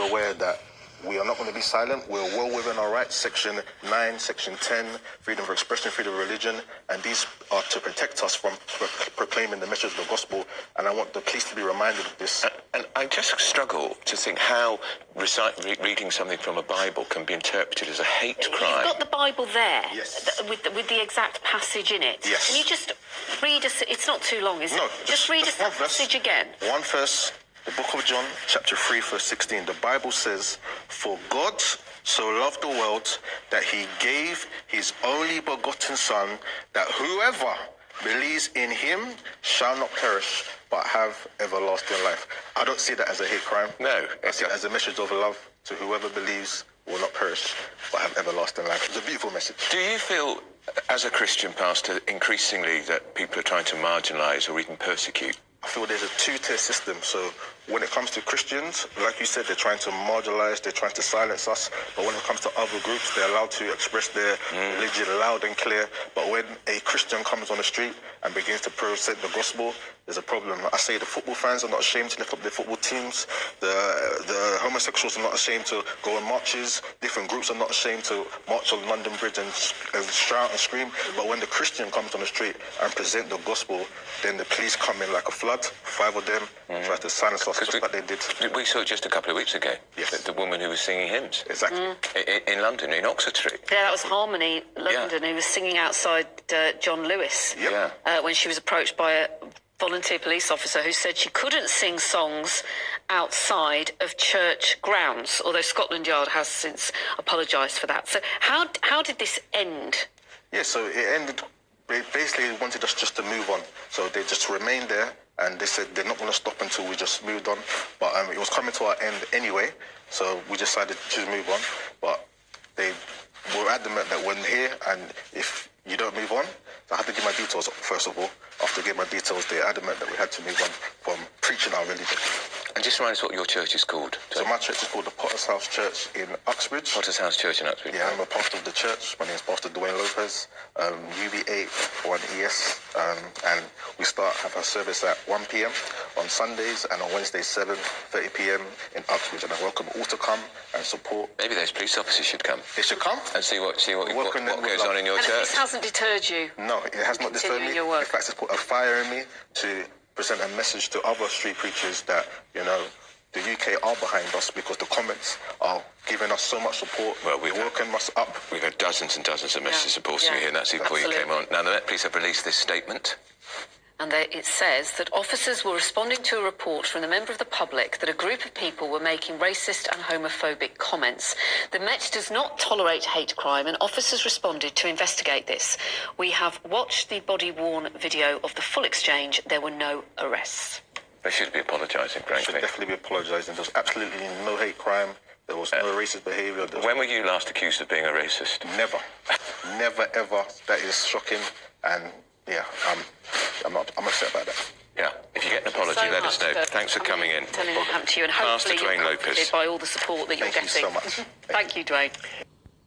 aware that we are not going to be silent. We're well within our rights. Section 9, Section 10, freedom of expression, freedom of religion, and these are to protect us from proclaiming the message of the gospel. And I want the police to be reminded of this. And I just struggle to think how reading something from a Bible can be interpreted as a hate crime. You've got the Bible there, yes, with the exact passage in it. Yes. Can you just read us? It's not too long, is it? No, just read us that passage again. One verse. The book of John, chapter 3, verse 16, the Bible says, "For God so loved the world that he gave his only begotten Son, that whoever believes in him shall not perish, but have everlasting life." I don't see that as a hate crime. No. I see it as a message of love to whoever believes will not perish, but have everlasting life. It's a beautiful message. Do you feel, as a Christian pastor, increasingly that people are trying to marginalise or even persecute? I feel there's a two-tier system. So when it comes to Christians, like you said, they're trying to marginalize, they're trying to silence us. But when it comes to other groups, they're allowed to express their religion loud and clear. But when a Christian comes on the street and begins to present the gospel, there's a problem. I say the football fans are not ashamed to lift up their football teams. The homosexuals are not ashamed to go on marches. Different groups are not ashamed to march on London Bridge and shout and scream. But when the Christian comes on the street and present the gospel, then the police come in like a flood. 5 of them try to silence us, just like they did. We saw it just a couple of weeks ago. Yes. The woman who was singing hymns. Exactly. In London, in Oxford Street. Yeah, that was Harmony London, who was singing outside John Lewis when she was approached by a volunteer police officer who said she couldn't sing songs outside of church grounds, although Scotland Yard has since apologised for that. So how did this end? Yeah, so it ended, they basically wanted us just to move on. So they just remained there, and they said they're not going to stop until we just moved on. But it was coming to our end anyway, so we decided to move on. But they were adamant that we're here, and if you don't move on, so I had to give my details first of all. After getting my details, they're adamant that we had to move on from preaching our religion. And just remind us what your church is called. So my church is called the Potter's House Church in Uxbridge. Potter's House Church in Uxbridge. Yeah, I'm a pastor of the church. My name is Pastor Dwayne Lopez, UB8 1ES, and we have our service at 1 p.m. on Sundays, and on Wednesdays 7:30 p.m. in Uxbridge. And I welcome all to come and support. Maybe those police officers should come. They should come and see what goes on in your church. This hasn't deterred you. No, it has not deterred me. In fact, it's put a fire in me to present a message to other street preachers that, you know, the UK are behind us, because the comments are giving us so much support. Well, we've woken us up. We've had dozens and dozens of messages supporting you here, and that's even before you came on. Now, the Met Police have released this statement. And it says that officers were responding to a report from a member of the public that a group of people were making racist and homophobic comments. The Met does not tolerate hate crime, and officers responded to investigate this. We have watched the body-worn video of the full exchange. There were no arrests. They should be apologising, frankly. Should definitely be apologising. There was absolutely no hate crime. There was no racist behaviour. When were you last accused of being a racist? Never. Never, ever. That is shocking. And yeah, I'm upset about that. Yeah, if you get an apology, let us know. Thanks for coming in. Telling what happened to you, and hopefully you're comforted by all the support that you're getting. Thank you so much. Thank you, Dwayne.